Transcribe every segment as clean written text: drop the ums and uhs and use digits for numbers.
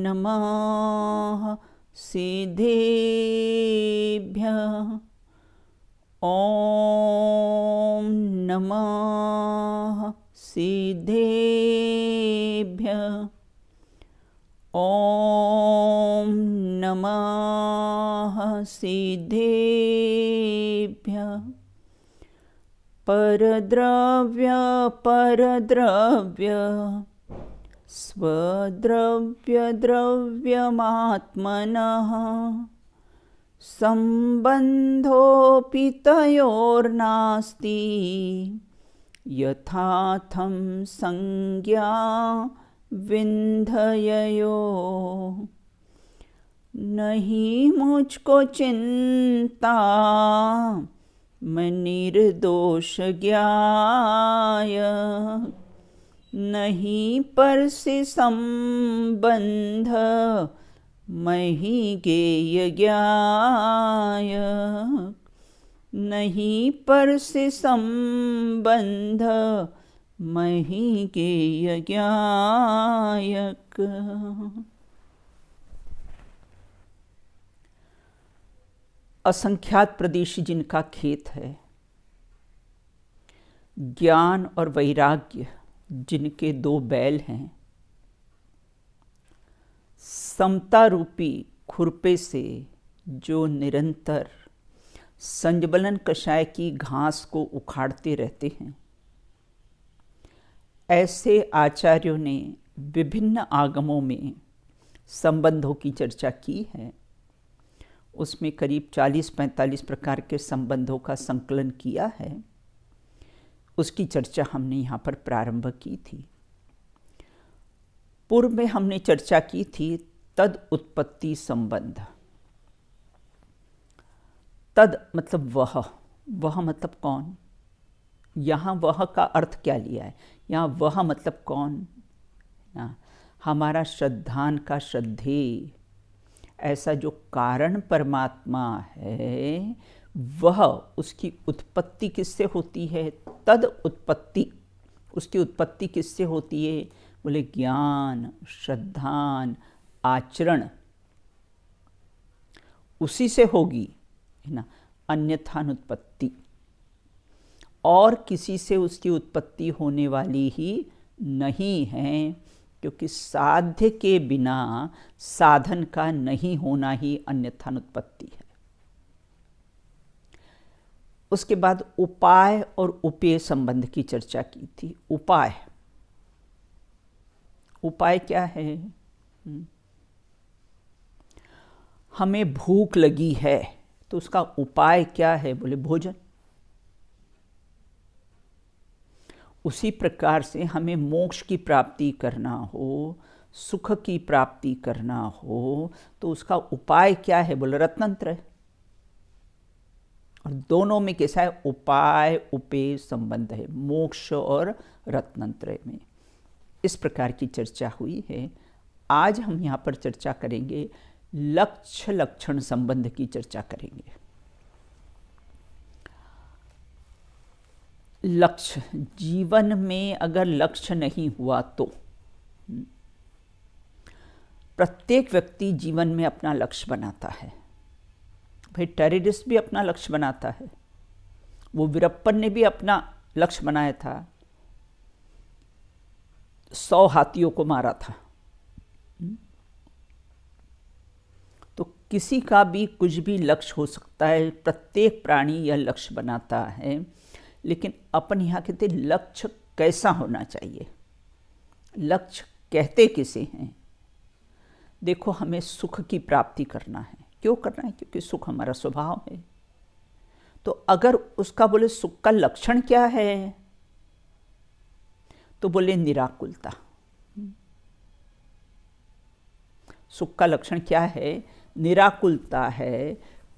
नमः सिद्धेभ्यः। ॐ नमः सिद्धेभ्यः। ॐ नमः सिद्धेभ्यः। परद्रव्य परद्रव्य स्वद्रव्यद्रव्यमात्मनः सम्बन्धोऽपि तयोर्नास्ति यथार्थं संज्ञा विन्धययो। नहीं मुझको चिंता मैं निर्दोष ज्ञाय, नहीं पर से संबंध मैं ही गेय ज्ञाय। नहीं पर से संबंध मैं ही गेय ज्ञायक। असंख्यात प्रदेशी जिनका खेत है, ज्ञान और वैराग्य जिनके दो बैल हैं, समता रूपी खुरपे से जो निरंतर संजबलन कषाय की घास को उखाड़ते रहते हैं, ऐसे आचार्यों ने विभिन्न आगमों में संबंधों की चर्चा की है। उसमें करीब 40-45 प्रकार के संबंधों का संकलन किया है। उसकी चर्चा हमने यहाँ पर प्रारंभ की थी। पूर्व में हमने चर्चा की थी तद उत्पत्ति संबंध। तद मतलब वह मतलब कौन। यहाँ वह का अर्थ क्या लिया है, यहाँ वह मतलब कौन। हमारा श्रद्धान का श्रद्धेय, ऐसा जो कारण परमात्मा है, वह उसकी उत्पत्ति किससे होती है। तद उत्पत्ति, उसकी उत्पत्ति किससे होती है, बोले ज्ञान, श्रद्धान, आचरण, उसी से होगी, है ना। अन्यथा अनुत्पत्ति, और किसी से उसकी उत्पत्ति होने वाली ही नहीं है, क्योंकि साध्य के बिना साधन का नहीं होना ही अन्यथानुत्पत्ति है। उसके बाद उपाय और उपेय संबंध की चर्चा की थी। उपाय क्या है। हमें भूख लगी है तो उसका उपाय क्या है, बोले भोजन। उसी प्रकार से हमें मोक्ष की प्राप्ति करना हो, सुख की प्राप्ति करना हो, तो उसका उपाय क्या है, बोले रत्नंत्र है। और दोनों में कैसा है, उपाय उपेय संबंध है, मोक्ष और रत्नंत्र में। इस प्रकार की चर्चा हुई है। आज हम यहाँ पर चर्चा करेंगे, लक्ष्य लक्षण संबंध की चर्चा करेंगे। लक्ष्य, जीवन में अगर लक्ष्य नहीं हुआ तो प्रत्येक व्यक्ति जीवन में अपना लक्ष्य बनाता है। भाई टेररिस्ट भी अपना लक्ष्य बनाता है। वो वीरप्पन ने भी अपना लक्ष्य बनाया था, 100 हाथियों को मारा था। तो किसी का भी कुछ भी लक्ष्य हो सकता है। प्रत्येक प्राणी यह लक्ष्य बनाता है। लेकिन अपन यहाँ कहते लक्ष्य कैसा होना चाहिए, लक्ष्य कहते किसे हैं। देखो, हमें सुख की प्राप्ति करना है। क्यों करना है, क्योंकि सुख हमारा स्वभाव है। तो अगर उसका बोले सुख का लक्षण क्या है, तो बोले निराकुलता। सुख का लक्षण क्या है, निराकुलता है।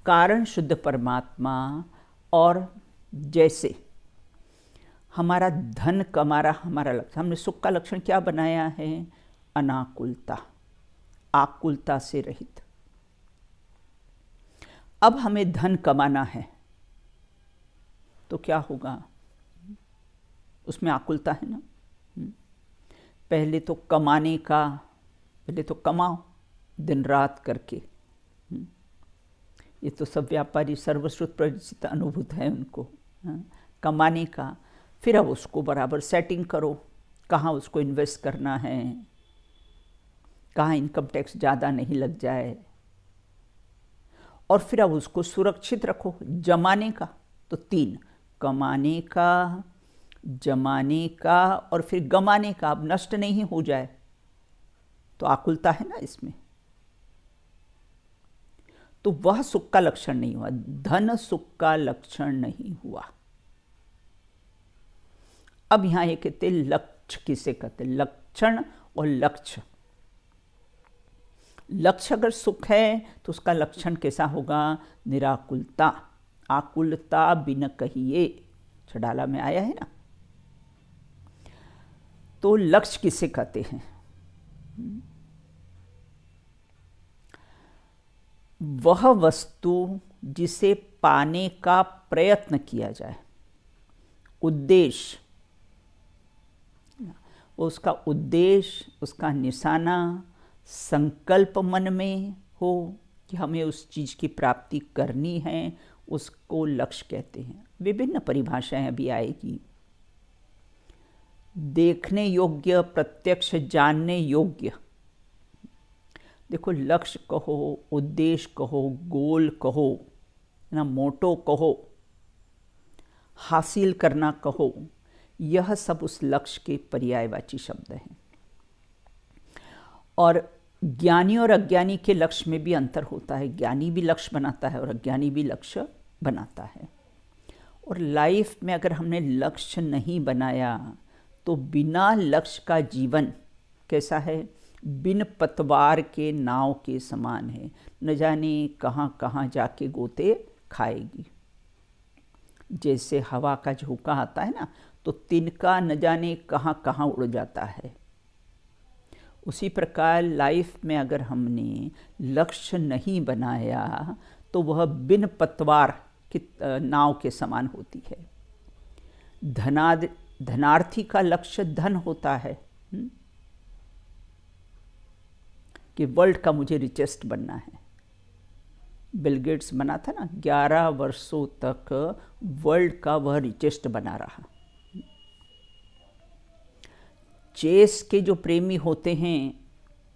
कारण शुद्ध परमात्मा। और जैसे हमारा धन कमाना हमारा लक्ष्य, हमने सुख का लक्षण क्या बनाया है, अनाकुलता, आकुलता से रहित। अब हमें धन कमाना है तो क्या होगा, उसमें आकुलता है ना। पहले तो कमाने का, पहले तो कमाओ, दिन रात करके। ये तो सब व्यापारी सर्वश्रुत परिचित अनुभूत है उनको। कमाने का, फिर अब उसको बराबर सेटिंग करो, कहाँ उसको इन्वेस्ट करना है, कहाँ इनकम टैक्स ज़्यादा नहीं लग जाए, और फिर अब उसको सुरक्षित रखो। जमाने का तो 3, कमाने का, जमाने का और फिर गमाने का, अब नष्ट नहीं हो जाए। तो आकुलता है ना इसमें। तो वह सुख का लक्षण नहीं हुआ, धन सुख का लक्षण नहीं हुआ। अब यहां ये कहते लक्ष्य किसे कहते, लक्षण और लक्ष्य। लक्ष्य अगर सुख है तो उसका लक्षण कैसा होगा, निराकुलता। आकुलता बिन कहिए, छड़ाला में आया है ना। तो लक्ष्य किसे कहते हैं, वह वस्तु जिसे पाने का प्रयत्न किया जाए, उद्देश्य, उसका उद्देश्य, उसका निशाना, संकल्प मन में हो कि हमें उस चीज़ की प्राप्ति करनी है, उसको लक्ष्य कहते हैं। विभिन्न परिभाषाएं अभी आएगी। देखने योग्य, प्रत्यक्ष जानने योग्य। देखो, लक्ष्य कहो, उद्देश्य कहो, गोल कहो ना, मोटो कहो, हासिल करना कहो, यह सब उस लक्ष्य के पर्यायवाची शब्द हैं। और ज्ञानी और अज्ञानी के लक्ष्य में भी अंतर होता है। ज्ञानी भी लक्ष्य बनाता है और अज्ञानी भी लक्ष्य बनाता है। और लाइफ में अगर हमने लक्ष्य नहीं बनाया तो बिना लक्ष्य का जीवन कैसा है, बिन पतवार के नाव के समान है। न जाने कहाँ कहाँ जाके गोते खाएगी। जैसे हवा का झोंका आता है ना, तो तिनका न जाने कहाँ कहाँ उड़ जाता है। उसी प्रकार लाइफ में अगर हमने लक्ष्य नहीं बनाया तो वह बिन पतवार की नाव के समान होती है। धनार्थी का लक्ष्य धन होता है कि वर्ल्ड का मुझे रिचेस्ट बनना है। बिल गेट्स बना था ना, 11 वर्षों तक वर्ल्ड का वह रिचेस्ट बना रहा। चेस के जो प्रेमी होते हैं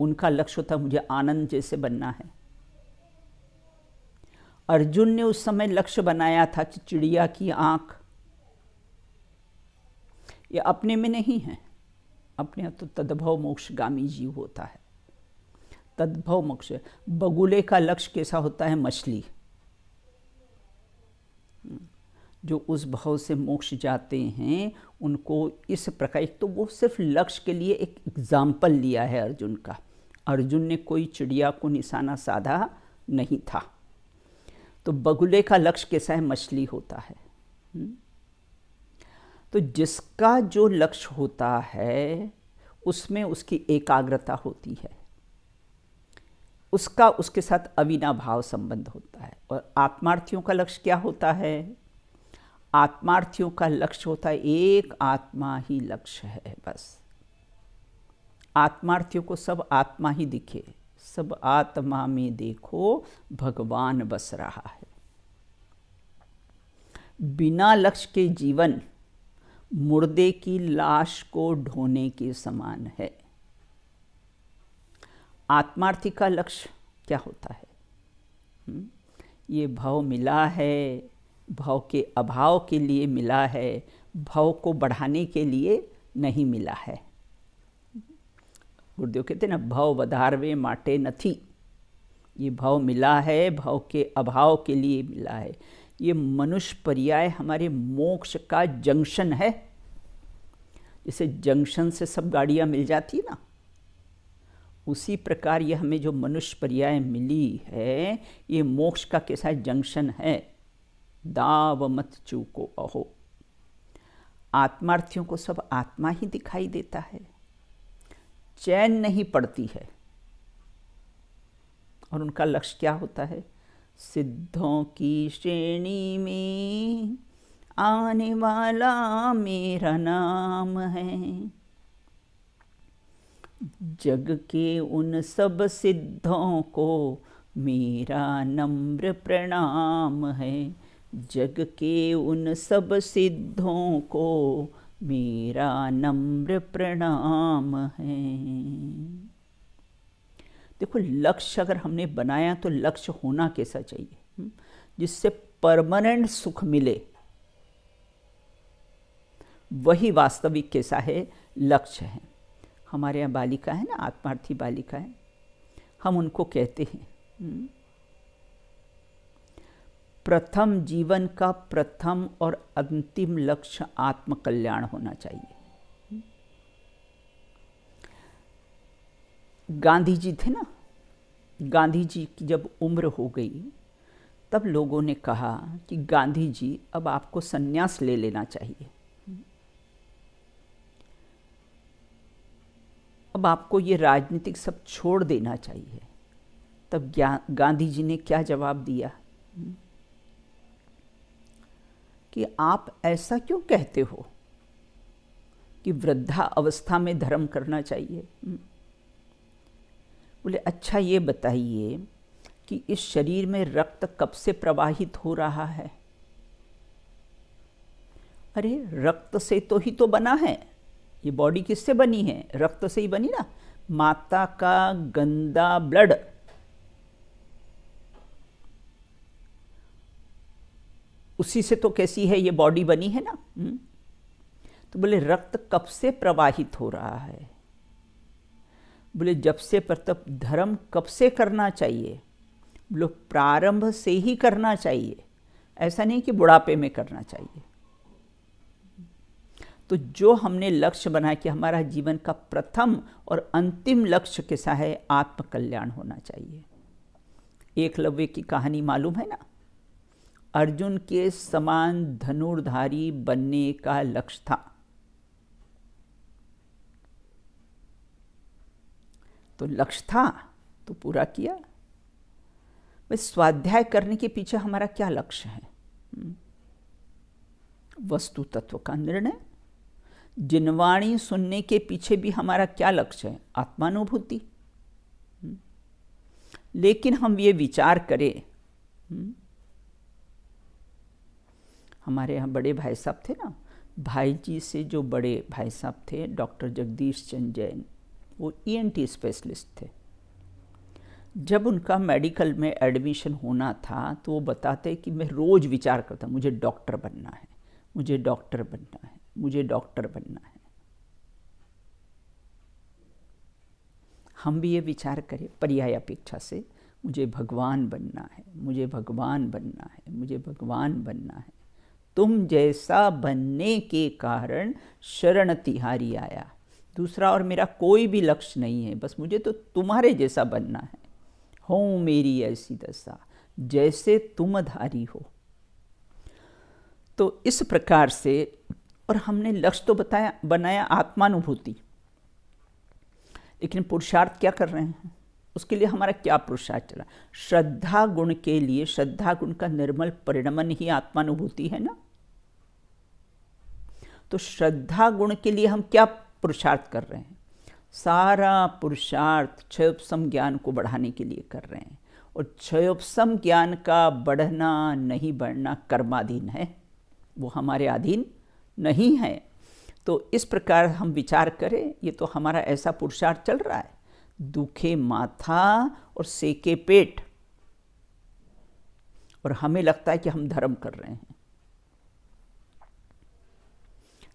उनका लक्ष्य होता है मुझे आनंद जैसे बनना है। अर्जुन ने उस समय लक्ष्य बनाया था कि चिड़िया की आंख। ये अपने में नहीं है, अपने तो तद्भव मोक्षगामी जीव होता है। तद्भव मोक्ष। बगुले का लक्ष्य कैसा होता है, मछली, जो उस भाव से मोक्ष जाते हैं उनको इस प्रकार। एक तो वो सिर्फ लक्ष्य के लिए एक एग्जाम्पल लिया है अर्जुन का। अर्जुन ने कोई चिड़िया को निशाना साधा नहीं था। तो बगुले का लक्ष्य कैसा है, मछली होता है। तो जिसका जो लक्ष्य होता है उसमें उसकी एकाग्रता होती है, उसका उसके साथ अविनाभाव संबंध होता है। और आत्मार्थियों का लक्ष्य क्या होता है, आत्मार्थियों का लक्ष्य होता है एक आत्मा ही लक्ष्य है बस। आत्मार्थियों को सब आत्मा ही दिखे, सब आत्मा में देखो भगवान बस रहा है। बिना लक्ष्य के जीवन मुर्दे की लाश को ढोने के समान है। आत्मार्थी का लक्ष्य क्या होता है, ये भाव मिला है, भाव के अभाव के लिए मिला है, भाव को बढ़ाने के लिए नहीं मिला है। गुरुदेव कहते हैं ना, भाव वधारवे माटे नथी। ये भाव मिला है, भाव के अभाव के लिए मिला है। ये मनुष्य पर्याय हमारे मोक्ष का जंक्शन है। जैसे जंक्शन से सब गाड़ियाँ मिल जाती ना, उसी प्रकार ये हमें जो मनुष्य पर्याय मिली है ये मोक्ष का कैसा जंक्शन है। दाव मत चूको अहो। आत्मार्थियों को सब आत्मा ही दिखाई देता है, चैन नहीं पड़ती है। और उनका लक्ष्य क्या होता है, सिद्धों की श्रेणी में आने वाला मेरा नाम है। जग के उन सब सिद्धों को मेरा नम्र प्रणाम है। जग के उन सब सिद्धों को मेरा नम्र प्रणाम है। देखो, लक्ष्य अगर हमने बनाया तो लक्ष्य होना कैसा चाहिए, जिससे परमानेंट सुख मिले, वही वास्तविक कैसा है, लक्ष्य है। हमारे यहाँ बालिका है ना, आत्मार्थी बालिका है, हम उनको कहते हैं प्रथम जीवन का प्रथम और अंतिम लक्ष्य आत्मकल्याण होना चाहिए। गांधी जी थे ना, गांधी जी की जब उम्र हो गई तब लोगों ने कहा कि गांधी जी अब आपको संन्यास ले लेना चाहिए, अब आपको ये राजनीतिक सब छोड़ देना चाहिए। तब गांधी जी ने क्या जवाब दिया कि आप ऐसा क्यों कहते हो कि वृद्धा अवस्था में धर्म करना चाहिए। बोले अच्छा ये बताइए कि इस शरीर में रक्त कब से प्रवाहित हो रहा है। अरे रक्त से तो ही तो बना है, ये बॉडी किससे बनी है, रक्त से ही बनी ना। माता का गंदा ब्लड उसी से तो कैसी है ये बॉडी बनी है ना। तो बोले रक्त कब से प्रवाहित हो रहा है। बोले जब से तब धर्म कब से करना चाहिए। बोले प्रारंभ से ही करना चाहिए, ऐसा नहीं कि बुढ़ापे में करना चाहिए। तो जो हमने लक्ष्य बनाया कि हमारा जीवन का प्रथम और अंतिम लक्ष्य कैसा है, आत्मकल्याण होना चाहिए। एकलव्य की कहानी मालूम है ना, अर्जुन के समान धनुर्धारी बनने का लक्ष्य था। तो लक्ष्य था तो पूरा किया। बस स्वाध्याय करने के पीछे हमारा क्या लक्ष्य है, वस्तु तत्व का निर्णय। जिनवाणी सुनने के पीछे भी हमारा क्या लक्ष्य है, आत्मानुभूति। लेकिन हम ये विचार करें, हमारे यहाँ बड़े भाई साहब थे ना, भाई जी से जो बड़े भाई साहब थे डॉक्टर जगदीश चंद जैन, वो ENT स्पेशलिस्ट थे। जब उनका मेडिकल में एडमिशन होना था तो वो बताते कि मैं रोज़ विचार करता मुझे डॉक्टर बनना है, मुझे डॉक्टर बनना है, मुझे डॉक्टर बनना है। हम भी ये विचार करें पर्याय अपेक्षा से, मुझे भगवान बनना है, मुझे भगवान बनना है, मुझे भगवान बनना है। तुम जैसा बनने के कारण शरण तिहारी आया। दूसरा और मेरा कोई भी लक्ष्य नहीं है, बस मुझे तो तुम्हारे जैसा बनना है। हो मेरी ऐसी दशा जैसे तुम धारी हो। तो इस प्रकार से, और हमने लक्ष्य तो बनाया आत्मानुभूति, लेकिन पुरुषार्थ क्या कर रहे हैं, उसके लिए हमारा क्या पुरुषार्थ चला। श्रद्धा गुण के लिए, श्रद्धा गुण का निर्मल परिणमन ही आत्मानुभूति है ना। तो श्रद्धा गुण के लिए हम क्या पुरुषार्थ कर रहे हैं, सारा पुरुषार्थ क्षयोपशम ज्ञान को बढ़ाने के लिए कर रहे हैं। और क्षयोपशम ज्ञान का बढ़ना नहीं बढ़ना कर्माधीन है, वो हमारे अधीन नहीं है। तो इस प्रकार हम विचार करें, ये तो हमारा ऐसा पुरुषार्थ चल रहा है, दुखे माथा और सेके पेट, और हमें लगता है कि हम धर्म कर रहे हैं।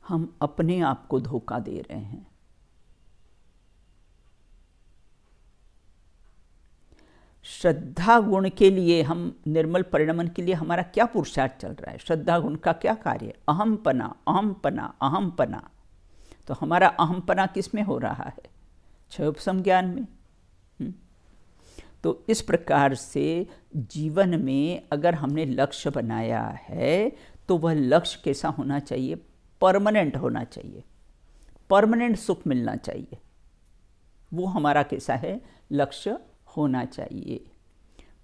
हम अपने आप को धोखा दे रहे हैं। श्रद्धा गुण के लिए, हम निर्मल परिणमन के लिए हमारा क्या पुरुषार्थ चल रहा है। श्रद्धा गुण का क्या कार्य है, अहमपना अहमपना अहमपना। तो हमारा अहमपना किस में हो रहा है, क्षयोपशम ज्ञान में। तो इस प्रकार से जीवन में अगर हमने लक्ष्य बनाया है तो वह लक्ष्य कैसा होना चाहिए, परमानेंट होना चाहिए, परमानेंट सुख मिलना चाहिए। वो हमारा कैसा है, लक्ष्य होना चाहिए।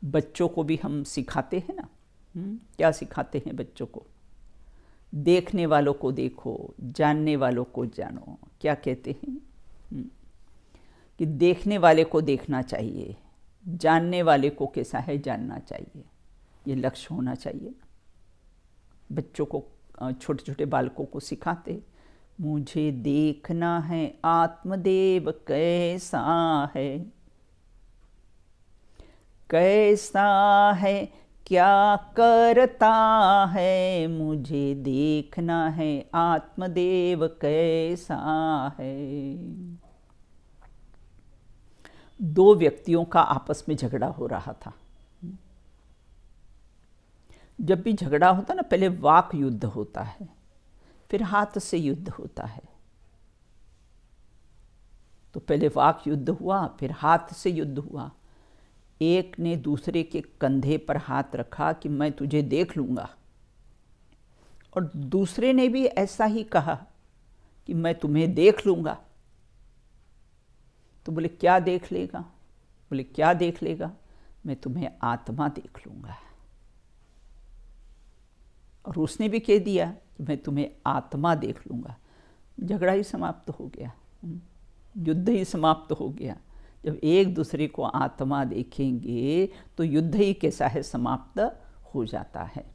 बच्चों को भी हम सिखाते हैं ना, क्या सिखाते हैं बच्चों को, देखने वालों को देखो, जानने वालों को जानो। क्या कहते हैं, कि देखने वाले को देखना चाहिए, जानने वाले को कैसा है जानना चाहिए, ये लक्ष्य होना चाहिए। बच्चों को, छोटे छोटे बालकों को सिखाते, मुझे देखना है आत्मदेव कैसा है, कैसा है क्या करता है, मुझे देखना है आत्मदेव कैसा है। दो व्यक्तियों का आपस में झगड़ा हो रहा था। जब भी झगड़ा होता ना, पहले वाक युद्ध होता है, फिर हाथ से युद्ध होता है। तो पहले वाक युद्ध हुआ, फिर हाथ से युद्ध हुआ। एक ने दूसरे के कंधे पर हाथ रखा कि मैं तुझे देख लूंगा, और दूसरे ने भी ऐसा ही कहा कि मैं तुम्हें देख लूंगा। तो बोले क्या देख लेगा? बोले क्या देख लेगा? मैं तुम्हें आत्मा देख लूंगा। और उसने भी कह दिया कि मैं तुम्हें आत्मा देख लूंगा। झगड़ा ही समाप्त हो गया, युद्ध ही समाप्त हो गया। जब एक दूसरे को आत्मा देखेंगे तो युद्ध ही कैसा है, समाप्त हो जाता है।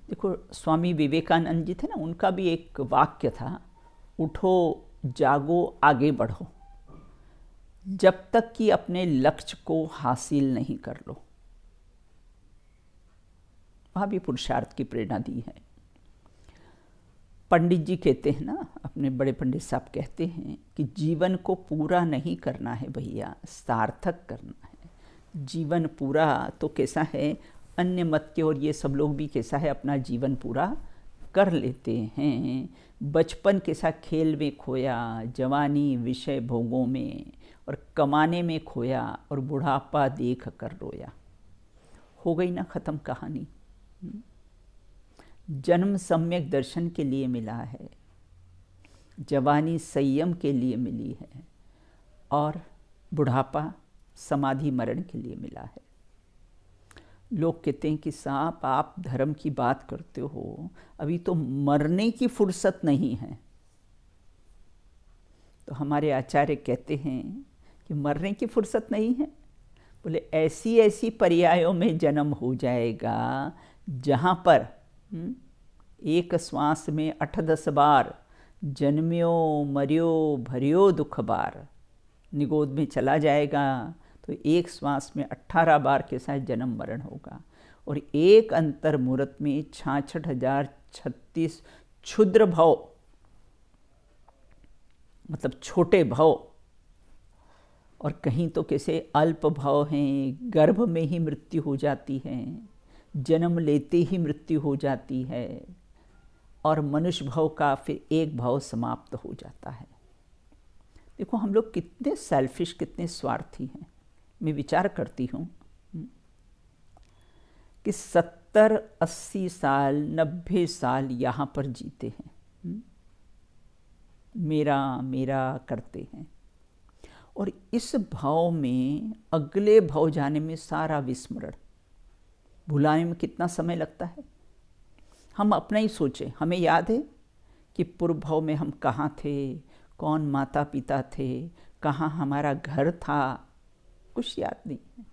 देखो, स्वामी विवेकानंद जी थे ना, उनका भी एक वाक्य था, उठो जागो आगे बढ़ो, जब तक कि अपने लक्ष्य को हासिल नहीं कर लो। वहाँ भी पुरुषार्थ की प्रेरणा दी है। पंडित जी कहते हैं ना, अपने बड़े पंडित साहब कहते हैं कि जीवन को पूरा नहीं करना है भैया, सार्थक करना है। जीवन पूरा तो कैसा है, अन्य मत के और ये सब लोग भी कैसा है, अपना जीवन पूरा कर लेते हैं। बचपन कैसा खेल में खोया, जवानी विषय भोगों में और कमाने में खोया, और बुढ़ापा देख कर रोया। हो गई ना ख़त्म कहानी। जन्म सम्यक दर्शन के लिए मिला है, जवानी संयम के लिए मिली है, और बुढ़ापा समाधि मरण के लिए मिला है। लोग कहते हैं कि साहब आप धर्म की बात करते हो, अभी तो मरने की फुर्सत नहीं है। तो हमारे आचार्य कहते हैं कि मरने की फुर्सत नहीं है। बोले ऐसी ऐसी पर्यायों में जन्म हो जाएगा जहाँ पर एक श्वास में 8-10 बार जन्म्यो मर्यो भरियो दुख बार, निगोद में चला जाएगा तो एक श्वास में 18 बार के साथ जन्म मरण होगा। और एक अंतर मुहूर्त में 66,036 क्षुद्र भव, मतलब छोटे भव, और कहीं तो कैसे अल्प भव हैं, गर्भ में ही मृत्यु हो जाती है, जन्म लेते ही मृत्यु हो जाती है, और मनुष्य भव का फिर एक भव समाप्त हो जाता है। देखो हम लोग कितने सेल्फिश, कितने स्वार्थी हैं। मैं विचार करती हूँ कि 70-80 साल 90 साल यहाँ पर जीते हैं, मेरा मेरा करते हैं, और इस भाव में अगले भाव जाने में सारा विस्मरण, भुलाने में कितना समय लगता है। हम अपना ही सोचें, हमें याद है कि पूर्व भाव में हम कहाँ थे, कौन माता पिता थे, कहाँ हमारा घर था, कुछ याद नहीं है।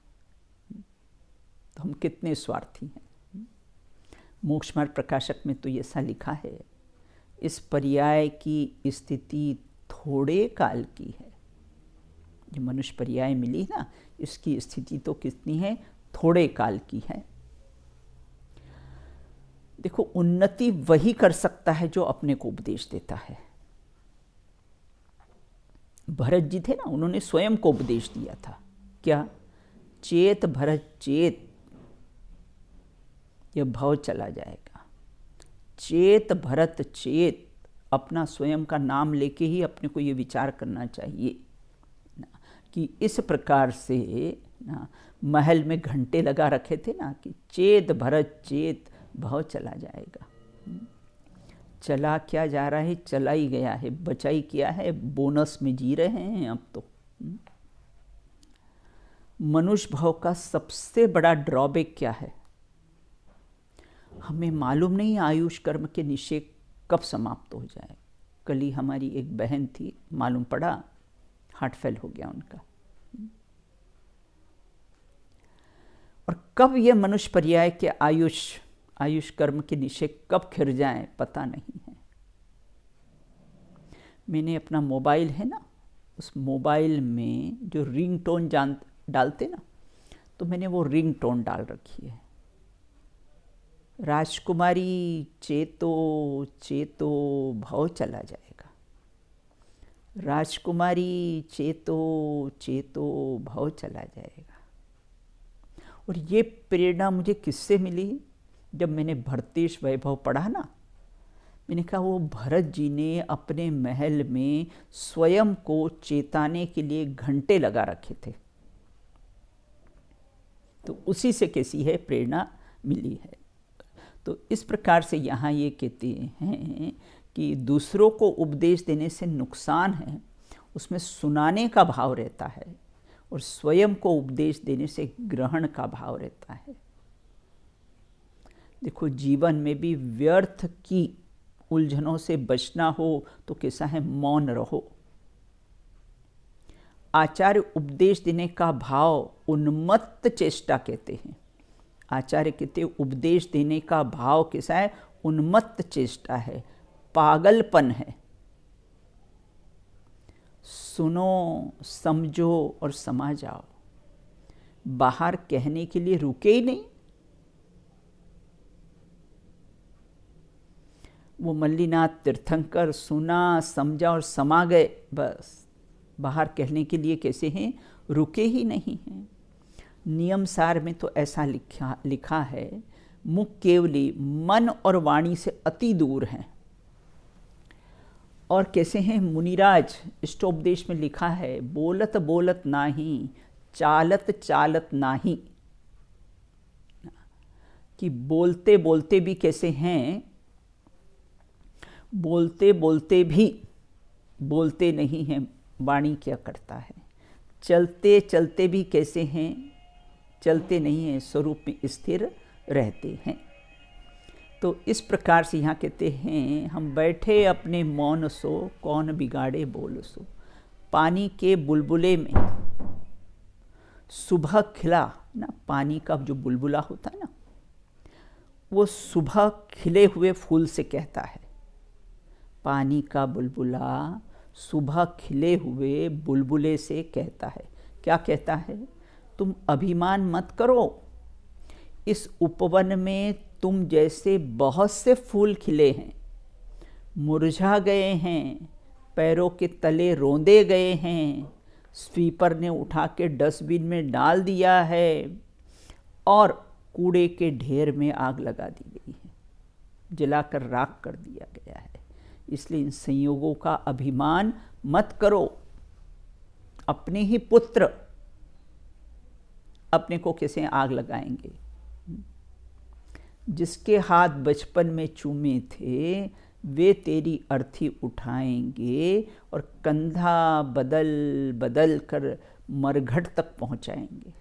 तो हम कितने स्वार्थी हैं। मोक्ष मार्ग प्रकाशक में तो ऐसा लिखा है, इस पर्याय की स्थिति थोड़े काल की है। जो मनुष्य पर्याय मिली ना, इसकी स्थिति तो कितनी है, थोड़े काल की है। देखो उन्नति वही कर सकता है जो अपने को उपदेश देता है। भरत जी थे ना, उन्होंने स्वयं को उपदेश दिया था। क्या? चेत भरत चेत, यह भव चला जाएगा। चेत भरत चेत, अपना स्वयं का नाम लेके ही अपने को ये विचार करना चाहिए कि इस प्रकार से ना, महल में घंटे लगा रखे थे ना कि चेत भरत चेत, भव चला जाएगा। चला क्या जा रहा है, चला ही गया है, बचाई क्या है, बोनस में जी रहे हैं अब तो। मनुष्य भाव का सबसे बड़ा ड्रॉबैक क्या है, हमें मालूम नहीं आयुष कर्म के निषेध कब समाप्त हो जाए। कल ही हमारी एक बहन थी, मालूम पड़ा हार्ट फेल हो गया उनका। और कब यह मनुष्य पर्याय के आयुष कर्म के निश्चय कब खिर जाए पता नहीं है। मैंने अपना मोबाइल है ना, उस मोबाइल में जो रिंगटोन डालते ना, तो मैंने वो रिंगटोन डाल रखी है, राजकुमारी चेतो चेतो भव चला जाएगा, राजकुमारी चेतो चेतो भव चला जाएगा। और ये प्रेरणा मुझे किससे मिली? जब मैंने भरतेश वैभव पढ़ा ना, मैंने कहा वो भरत जी ने अपने महल में स्वयं को चेताने के लिए घंटे लगा रखे थे। तो उसी से कैसी है प्रेरणा मिली है। तो इस प्रकार से यहाँ ये कहते हैं कि दूसरों को उपदेश देने से नुकसान है, उसमें सुनाने का भाव रहता है, और स्वयं को उपदेश देने से ग्रहण का भाव रहता है। देखो, जीवन में भी व्यर्थ की उलझनों से बचना हो तो कैसा है, मौन रहो। आचार्य उपदेश देने का भाव उन्मत्त चेष्टा कहते हैं। आचार्य कहते हैं उपदेश देने का भाव कैसा है, उन्मत्त चेष्टा है, पागलपन है। सुनो, समझो और समा जाओ। बाहर कहने के लिए रुके ही नहीं। वो मल्लीनाथ तीर्थंकर सुना, समझा और समा गए, बस। बाहर कहने के लिए कैसे हैं, रुके ही नहीं हैं। नियम सार में तो ऐसा लिखा है, मुख केवली मन और वाणी से अति दूर हैं। और कैसे हैं मुनिराज, इष्टोपदेश में लिखा है, बोलत बोलत नाही, चालत चालत नाही। कि बोलते बोलते भी कैसे हैं, बोलते बोलते भी बोलते नहीं हैं, वाणी क्या करता है। चलते चलते भी कैसे हैं, चलते नहीं हैं, स्वरूप में स्थिर रहते हैं। तो इस प्रकार से यहाँ कहते हैं, हम बैठे अपने मौन सो, कौन बिगाड़े बोल सो। पानी के बुलबुले में सुबह खिला ना, पानी का जो बुलबुला होता है ना, वो सुबह खिले हुए फूल से कहता है। पानी का बुलबुला सुबह खिले हुए बुलबुले से कहता है। क्या कहता है? तुम अभिमान मत करो, इस उपवन में तुम जैसे बहुत से फूल खिले हैं, मुरझा गए हैं, पैरों के तले रोंदे गए हैं, स्वीपर ने उठा के डस्टबिन में डाल दिया है और कूड़े के ढेर में आग लगा दी गई है, जलाकर राख कर दिया गया है। इसलिए इन संयोगों का अभिमान मत करो। अपने ही पुत्र अपने को कैसे आग लगाएंगे। जिसके हाथ बचपन में चूमे थे, वे तेरी अर्थी उठाएंगे और कंधा बदल बदल कर मरघट तक पहुंचाएंगे।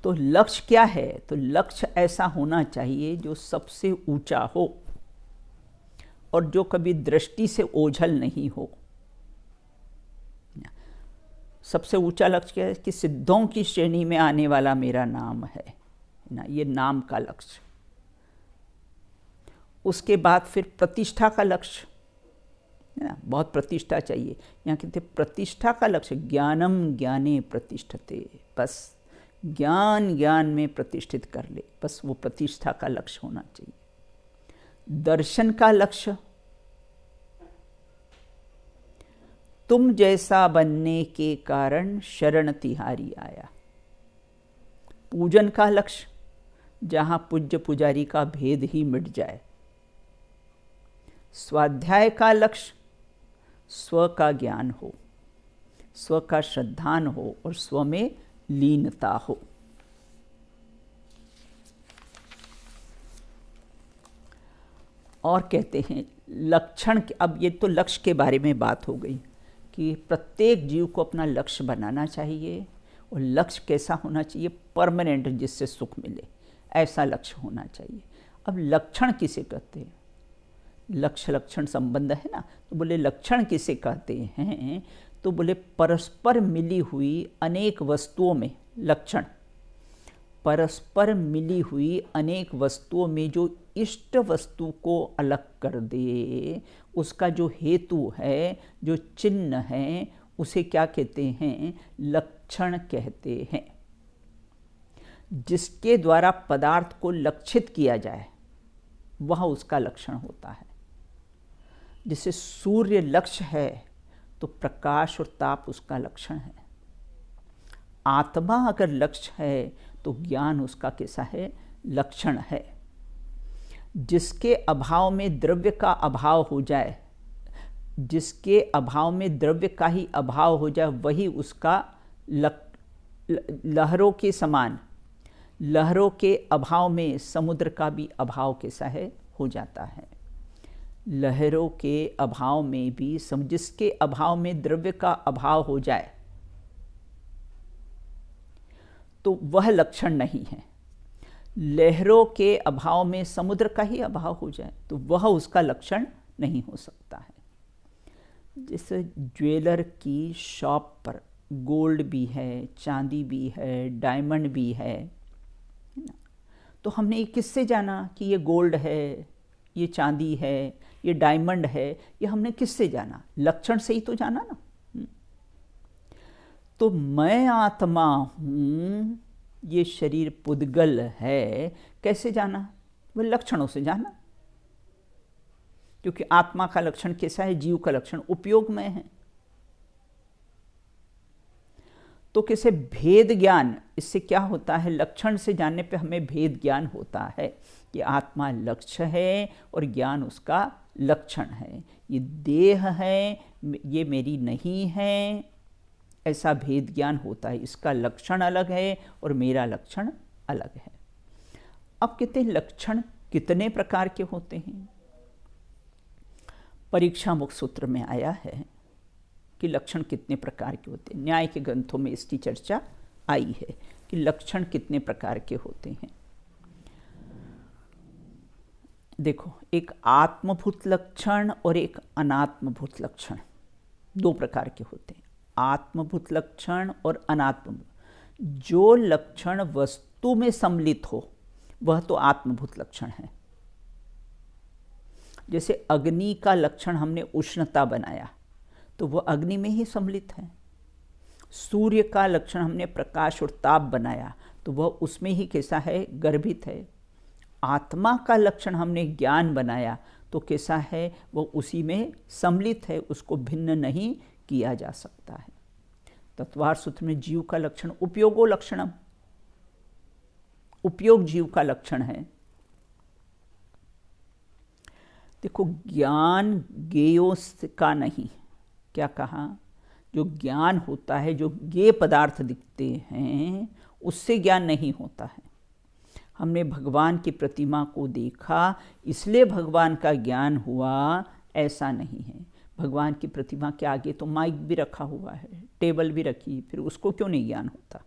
तो लक्ष्य क्या है? तो लक्ष्य ऐसा होना चाहिए जो सबसे ऊंचा हो और जो कभी दृष्टि से ओझल नहीं हो। सबसे ऊंचा लक्ष्य क्या है कि सिद्धों की श्रेणी में आने वाला मेरा नाम है ना, ये नाम का लक्ष्य। उसके बाद फिर प्रतिष्ठा का लक्ष्य है ना, बहुत प्रतिष्ठा चाहिए। यहाँ कहते प्रतिष्ठा का लक्ष्य ज्ञानम ज्ञाने प्रतिष्ठते, बस ज्ञान ज्ञान में प्रतिष्ठित कर ले, बस वो प्रतिष्ठा का लक्ष्य होना चाहिए। दर्शन का लक्ष्य, तुम जैसा बनने के कारण शरण तिहारी आया। पूजन का लक्ष्य, जहां पूज्य पुजारी का भेद ही मिट जाए। स्वाध्याय का लक्ष्य, स्व का ज्ञान हो, स्व का श्रद्धान हो और स्व में लीनता हो। और कहते हैं लक्षण, अब ये तो लक्ष्य के बारे में बात हो गई कि प्रत्येक जीव को अपना लक्ष्य बनाना चाहिए, और लक्ष्य कैसा होना चाहिए? परमानेंट, जिससे सुख मिले, ऐसा लक्ष्य होना चाहिए। अब लक्षण किसे कहते हैं? लक्ष्य लक्षण संबंध है ना, तो बोले लक्षण किसे कहते हैं, तो बोले परस्पर मिली हुई अनेक वस्तुओं में लक्षण, परस्पर मिली हुई अनेक वस्तुओं में जो इष्ट वस्तु को अलग कर दे, उसका जो हेतु है, जो चिन्ह है, उसे क्या कहते हैं, लक्षण कहते हैं। जिसके द्वारा पदार्थ को लक्षित किया जाए वह उसका लक्षण होता है। जैसे सूर्य लक्ष्य है तो प्रकाश और ताप उसका लक्षण है। आत्मा अगर लक्ष्य है तो ज्ञान उसका कैसा है, लक्षण है। जिसके अभाव में द्रव्य का अभाव हो जाए, जिसके अभाव में द्रव्य का ही अभाव हो जाए, वही उसका लहरों के समान, लहरों के अभाव में समुद्र का भी अभाव कैसा है, हो जाता है। लहरों के अभाव में भी जिसके अभाव में द्रव्य का अभाव हो जाए तो वह लक्षण नहीं है। लहरों के अभाव में समुद्र का ही अभाव हो जाए तो वह उसका लक्षण नहीं हो सकता है। जैसे ज्वेलर की शॉप पर गोल्ड भी है, चांदी भी है, डायमंड भी है ना, तो हमने ये किससे जाना कि ये गोल्ड है, ये चांदी है, ये डायमंड है, ये हमने किससे जाना, लक्षण से ही तो जाना ना। तो मैं आत्मा हूँ, ये शरीर पुद्गल है, कैसे जाना, वह लक्षणों से जाना। क्योंकि आत्मा का लक्षण कैसा है, जीव का लक्षण उपयोग में है। तो कैसे भेद ज्ञान, इससे क्या होता है, लक्षण से जानने पे हमें भेद ज्ञान होता है कि आत्मा लक्ष्य है और ज्ञान उसका लक्षण है। ये देह है, ये मेरी नहीं है, ऐसा भेद ज्ञान होता है। इसका लक्षण अलग है और मेरा लक्षण अलग है। अब कहते हैं लक्षण कितने प्रकार के होते हैं। परीक्षा मुख सूत्र में आया है कि लक्षण कितने प्रकार के होते हैं। न्याय के ग्रंथों में इसकी चर्चा आई है कि लक्षण कितने प्रकार के होते हैं। देखो, एक आत्मभूत लक्षण और एक अनात्मभूत लक्षण, दो प्रकार के होते हैं। आत्मभूत लक्षण और अनात्मभूत। जो लक्षण वस्तु में सम्मिलित हो वह तो आत्मभूत लक्षण है। जैसे अग्नि का लक्षण हमने उष्णता बनाया तो वह अग्नि में ही सम्मिलित है। सूर्य का लक्षण हमने प्रकाश और ताप बनाया तो वह उसमें ही कैसा है, गर्भित है। आत्मा का लक्षण हमने ज्ञान बनाया तो कैसा है, वह उसी में सम्मिलित है, उसको भिन्न नहीं किया जा सकता है। तत्वार सूत्र में जीव का लक्षण उपयोगो लक्षणम, उपयोग जीव का लक्षण है। देखो, ज्ञान ज्ञेयों का नहीं, क्या कहा, जो ज्ञान होता है, जो ज्ञेय पदार्थ दिखते हैं उससे ज्ञान नहीं होता है। हमने भगवान की प्रतिमा को देखा इसलिए भगवान का ज्ञान हुआ, ऐसा नहीं है। भगवान की प्रतिमा के आगे तो माइक भी रखा हुआ है, टेबल भी रखी, फिर उसको क्यों नहीं ज्ञान होता।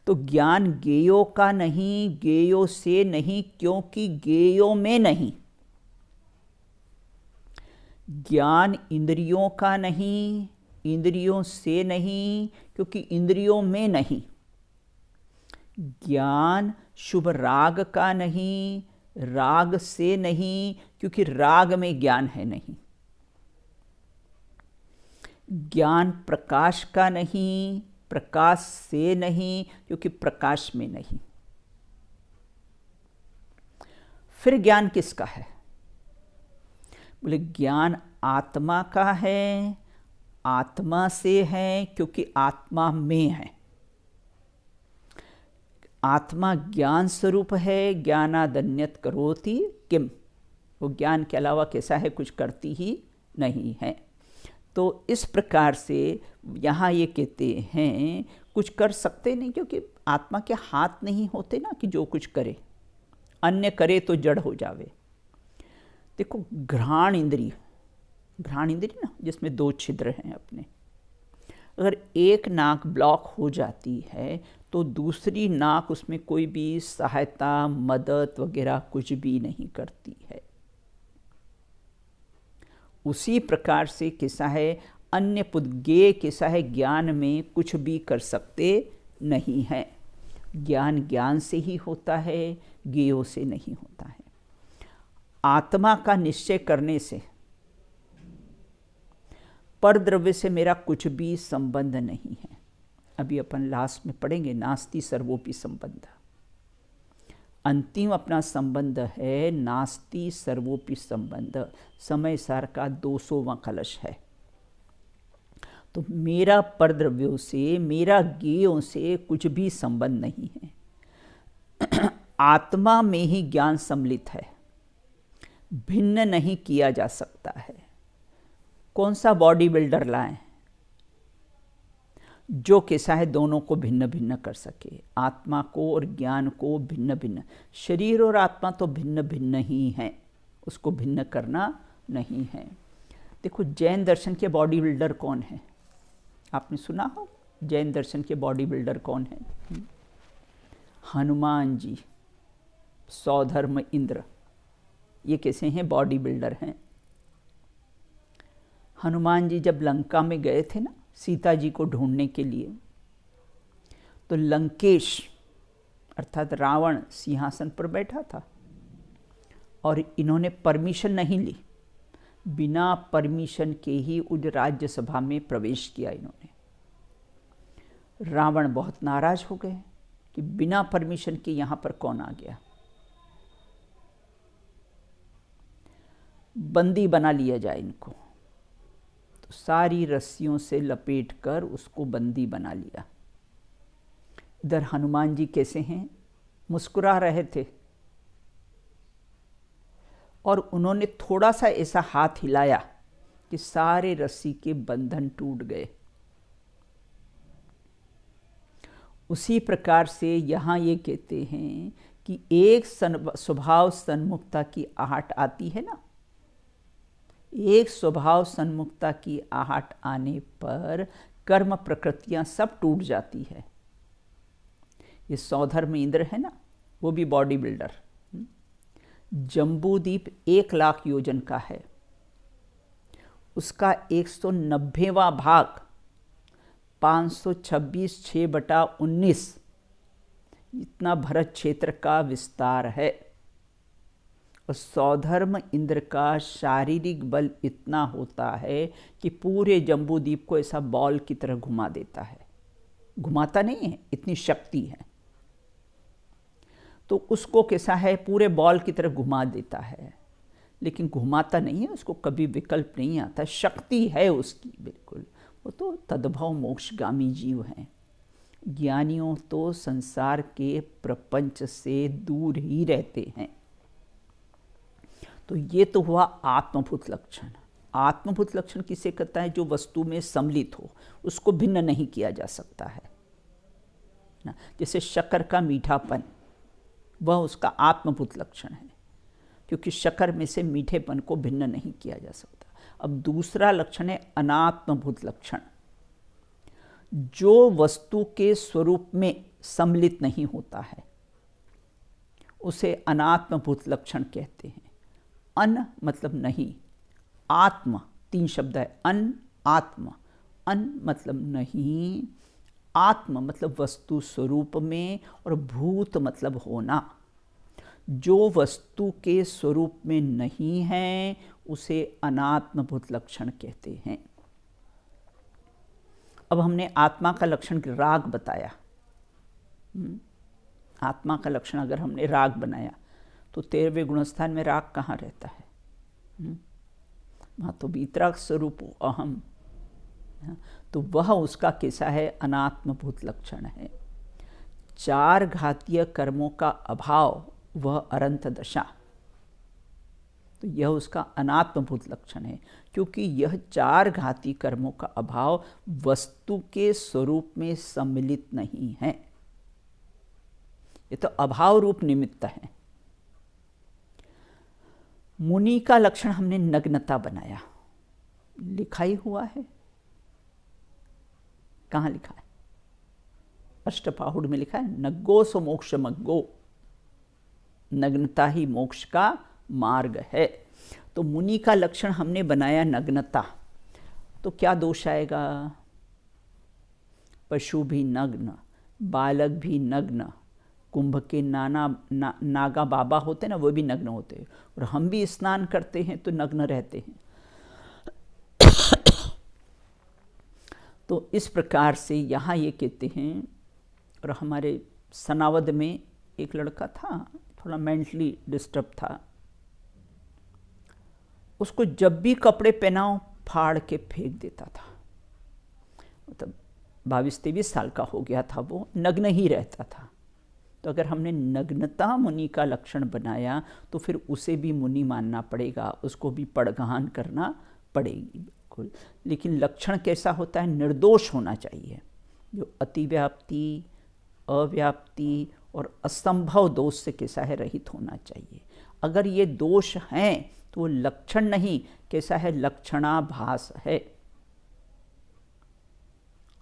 तो ज्ञान ज्ञेयों का नहीं, ज्ञेयों से नहीं, क्योंकि ज्ञेयों में नहीं। ज्ञान इंद्रियों का नहीं, इंद्रियों से नहीं, क्योंकि इंद्रियों में नहीं। ज्ञान शुभ राग का नहीं, राग से नहीं, क्योंकि राग में ज्ञान है नहीं। ज्ञान प्रकाश का नहीं, प्रकाश से नहीं, क्योंकि प्रकाश में नहीं। फिर ज्ञान किसका है, बोले ज्ञान आत्मा का है, आत्मा से है, क्योंकि आत्मा में है। आत्मा ज्ञान स्वरूप है, ज्ञानादन्यत करोति किम, वो ज्ञान के अलावा कैसा है, कुछ करती ही नहीं है। तो इस प्रकार से यहाँ ये कहते हैं कुछ कर सकते नहीं, क्योंकि आत्मा के हाथ नहीं होते ना कि जो कुछ करे, अन्य करे तो जड़ हो जावे। देखो, घ्राण इंद्रिय ना, जिसमें दो छिद्र हैं अपने, अगर एक नाक ब्लॉक हो जाती है तो दूसरी नाक उसमें कोई भी सहायता, मदद वगैरह कुछ भी नहीं करती है। उसी प्रकार से कैसा है, अन्य पुद्गेय कैसा है, ज्ञान में कुछ भी कर सकते नहीं है। ज्ञान ज्ञान से ही होता है, ज्ञेयों से नहीं होता है। आत्मा का निश्चय करने से परद्रव्य से मेरा कुछ भी संबंध नहीं है। अभी अपन लास्ट में पढ़ेंगे, नास्ति सर्वोपि संबंध। अंतिम अपना संबंध है नास्ति सर्वोपि संबंध। समय सार का 200वां कलश है। तो मेरा परद्रव्यों से, मेरा ज्ञेयों से कुछ भी संबंध नहीं है। आत्मा में ही ज्ञान सम्मिलित है, भिन्न नहीं किया जा सकता है। कौन सा बॉडी बिल्डर लाएं जो कैसा है दोनों को भिन्न भिन्न कर सके, आत्मा को और ज्ञान को भिन्न भिन्न। शरीर और आत्मा तो भिन्न भिन्न ही हैं, उसको भिन्न करना नहीं है। देखो, जैन दर्शन के बॉडी बिल्डर कौन है? आपने सुना हो जैन दर्शन के बॉडी बिल्डर कौन है? हनुमान जी, सौधर्म इंद्र, ये कैसे हैं? बॉडी बिल्डर हैं। हनुमान जी जब लंका में गए थे ना सीता जी को ढूंढने के लिए, तो लंकेश अर्थात रावण सिंहासन पर बैठा था और इन्होंने परमिशन नहीं ली, बिना परमिशन के ही उस राज्यसभा में प्रवेश किया इन्होंने। रावण बहुत नाराज हो गए कि बिना परमिशन के यहाँ पर कौन आ गया। बंदी बना लिया जाए इनको। तो सारी रस्सियों से लपेटकर उसको बंदी बना लिया। इधर हनुमान जी कैसे हैं? मुस्कुरा रहे थे और उन्होंने थोड़ा सा ऐसा हाथ हिलाया कि सारे रस्सी के बंधन टूट गए। उसी प्रकार से यहाँ ये कहते हैं कि एक स्वभाव सन्मुखता की आहट आती है ना, एक स्वभाव सन्मुखता की आहट आने पर कर्म प्रकृतियां सब टूट जाती है। ये सौधर्म इंद्र है ना, वो भी बॉडी बिल्डर। जम्बूद्वीप 1,00,000 योजन का है, उसका 190वां भाग 526 6/19 इतना भरत क्षेत्र का विस्तार है। और सौधर्म इंद्र का शारीरिक बल इतना होता है कि पूरे जम्बूद्वीप को ऐसा बॉल की तरह घुमा देता है। घुमाता नहीं है, इतनी शक्ति है। तो उसको कैसा है, पूरे बॉल की तरह घुमा देता है, लेकिन घुमाता नहीं है, उसको कभी विकल्प नहीं आता। शक्ति है उसकी बिल्कुल। वो तो तद्भव मोक्षगामी जीव हैं। ज्ञानियों तो संसार के प्रपंच से दूर ही रहते हैं। तो ये तो हुआ आत्मभूत लक्षण। आत्मभूत लक्षण किसे कहता है? जो वस्तु में सम्मिलित हो, उसको भिन्न नहीं किया जा सकता है ना। जैसे शक्कर का मीठापन, वह उसका आत्मभूत लक्षण है, क्योंकि शक्कर में से मीठेपन को भिन्न नहीं किया जा सकता। अब दूसरा लक्षण है अनात्मभूत लक्षण, जो वस्तु के स्वरूप में सम्मिलित नहीं होता है, उसे अनात्मभूत लक्षण कहते हैं। अन मतलब नहीं, आत्म 3 शब्द है, अन आत्म। अन मतलब नहीं, आत्म मतलब वस्तु स्वरूप में, और भूत मतलब होना। जो वस्तु के स्वरूप में नहीं है उसे अनात्मभूत लक्षण कहते हैं। अब हमने आत्मा का लक्षण राग बताया। आत्मा का लक्षण अगर हमने राग बनाया तो 13वें गुणस्थान में राग कहाँ रहता है? वहाँ तो वीतराग स्वरूप अहम, तो वह उसका कैसा है? अनात्मभूत लक्षण है। 4 घातीय कर्मों का अभाव, वह अनंत दशा, तो यह उसका अनात्मभूत लक्षण है, क्योंकि यह 4 घाती कर्मों का अभाव वस्तु के स्वरूप में सम्मिलित नहीं है। ये तो अभाव रूप निमित्त है। मुनि का लक्षण हमने नग्नता बनाया, लिखा ही हुआ है। कहाँ लिखा है? अष्टपाहुड़ में लिखा है नग्गो सो मोक्ष मग्गो, नग्नता ही मोक्ष का मार्ग है। तो मुनि का लक्षण हमने बनाया नग्नता, तो क्या दोष आएगा? पशु भी नग्न, बालक भी नग्न, कुंभ के नागा बाबा होते ना, वो भी नग्न होते हैं, और हम भी स्नान करते हैं तो नग्न रहते हैं। तो इस प्रकार से यहाँ ये कहते हैं। और हमारे सनावद में एक लड़का था, थोड़ा मेंटली डिस्टर्ब था, उसको जब भी कपड़े पहनाओ फाड़ के फेंक देता था। मतलब 22-23 साल का हो गया था, वो नग्न ही रहता था। तो अगर हमने नग्नता मुनि का लक्षण बनाया तो फिर उसे भी मुनि मानना पड़ेगा, उसको भी पड़गान करना पड़ेगी, बिल्कुल। लेकिन लक्षण कैसा होता है? निर्दोष होना चाहिए, जो अतिव्याप्ति, अव्याप्ति और असंभव दोष से कैसा है? रहित होना चाहिए। अगर ये दोष हैं तो वो लक्षण नहीं, कैसा है? लक्षणाभास है।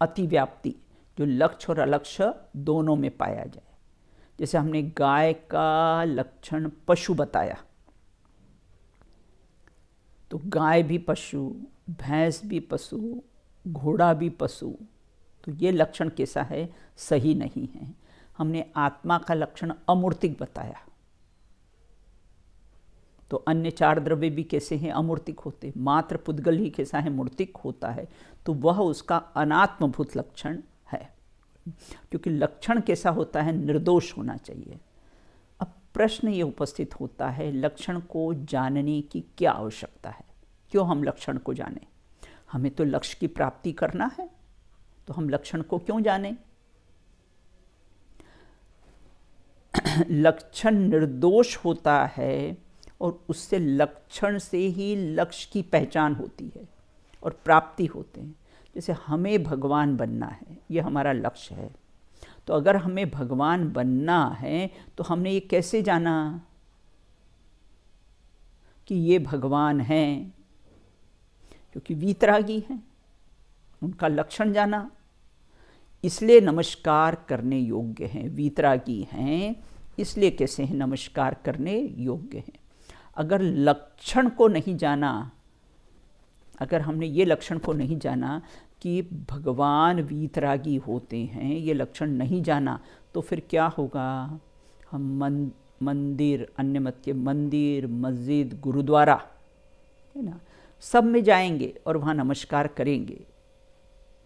अतिव्याप्ति, जो लक्ष्य और अलक्ष्य दोनों में पाया जाए। जैसे हमने गाय का लक्षण पशु बताया, तो गाय भी पशु, भैंस भी पशु, घोड़ा भी पशु, तो ये लक्षण कैसा है? सही नहीं है। हमने आत्मा का लक्षण अमूर्तिक बताया, तो अन्य 4 द्रव्य भी कैसे हैं? अमूर्तिक होते। मात्र पुद्गल ही कैसा है? मूर्तिक होता है, तो वह उसका अनात्मभूत लक्षण है। क्योंकि लक्षण कैसा होता है? निर्दोष होना चाहिए। अब प्रश्न ये उपस्थित होता है, लक्षण को जानने की क्या आवश्यकता है? क्यों हम लक्षण को जानें? हमें तो लक्ष्य की प्राप्ति करना है, तो हम लक्षण को क्यों जानें? लक्षण निर्दोष होता है और उससे लक्षण से ही लक्ष्य की पहचान होती है और प्राप्ति होते हैं। जैसे हमें भगवान बनना है, ये हमारा लक्ष्य है। तो अगर हमें भगवान बनना है तो हमने ये कैसे जाना कि ये भगवान हैं? क्योंकि वीतरागी हैं, उनका लक्षण जाना, इसलिए नमस्कार करने योग्य हैं। वीतरागी हैं इसलिए कैसे हैं? नमस्कार करने योग्य हैं। अगर लक्षण को नहीं जाना, अगर हमने ये लक्षण को नहीं जाना कि भगवान वीतरागी होते हैं, ये लक्षण नहीं जाना, तो फिर क्या होगा? हम मंदिर, अन्य मत के मंदिर, मस्जिद, गुरुद्वारा, है ना, सब में जाएंगे और वहाँ नमस्कार करेंगे,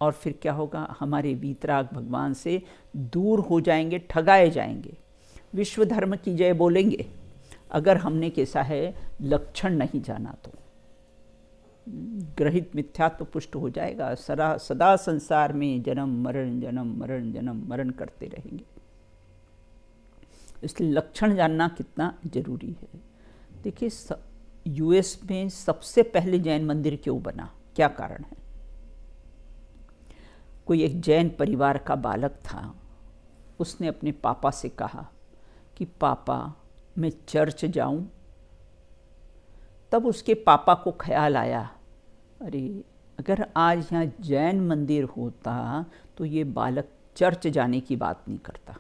और फिर क्या होगा? हमारे वीतराग भगवान से दूर हो जाएंगे, ठगाए जाएंगे। विश्व धर्म की जय बोलेंगे अगर हमने कैसा है? लक्षण नहीं जाना, तो ग्रहित मिथ्यात्व पुष्ट हो जाएगा। सदा संसार में जन्म मरण करते रहेंगे। इसलिए लक्षण जानना कितना जरूरी है। देखिए, यूएस में सबसे पहले जैन मंदिर क्यों बना? क्या कारण है? कोई एक जैन परिवार का बालक था, उसने अपने पापा से कहा कि पापा मैं चर्च जाऊं। तब उसके पापा को ख्याल आया, अरे अगर आज यहाँ जैन मंदिर होता तो ये बालक चर्च जाने की बात नहीं करता।